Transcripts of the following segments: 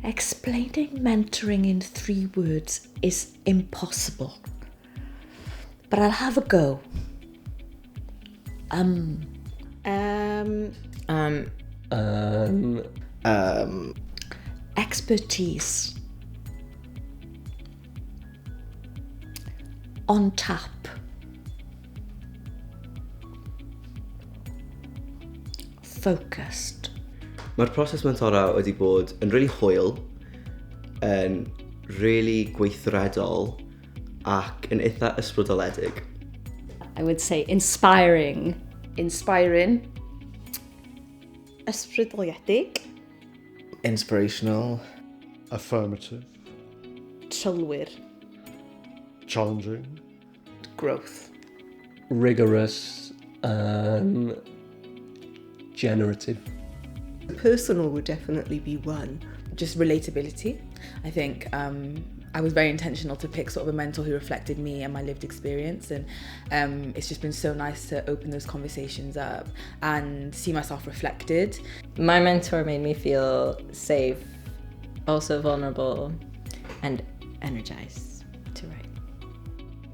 Explaining mentoring in 3 words is impossible. But I'll have a go. Expertise. On tap. Focused. Mae'r proses Mentora wedi bod yn really hwyl, yn really gweithredol ac yn eitha ysbrydoledig. I would say inspiring. Inspiring. Ysbrydoledig. Inspirational. Affirmative. Trylwyr. Challenging. Growth. Rigorous. Generative. Personal would definitely be one. Just relatability. I think I was very intentional to pick sort of a mentor who reflected me and my lived experience, and it's just been so nice to open those conversations up and see myself reflected. My mentor made me feel safe, also vulnerable, and energized to write.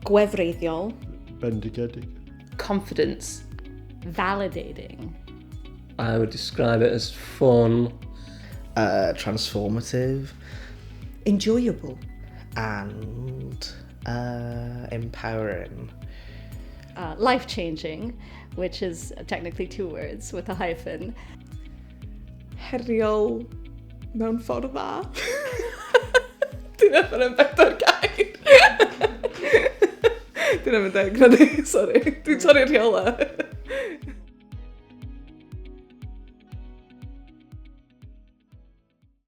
Gwefreiddiol. Bendigedig. Confidence. Validating. I would describe it as fun. Transformative. Enjoyable. And empowering. Life-changing, which is technically 2 words with a hyphen. Heriol mewn ffordd dda. Dwi'n efo'n yn 4 gair. Dwi'n efo'n deg, na di, sori. Dwi'n torri'r rheola.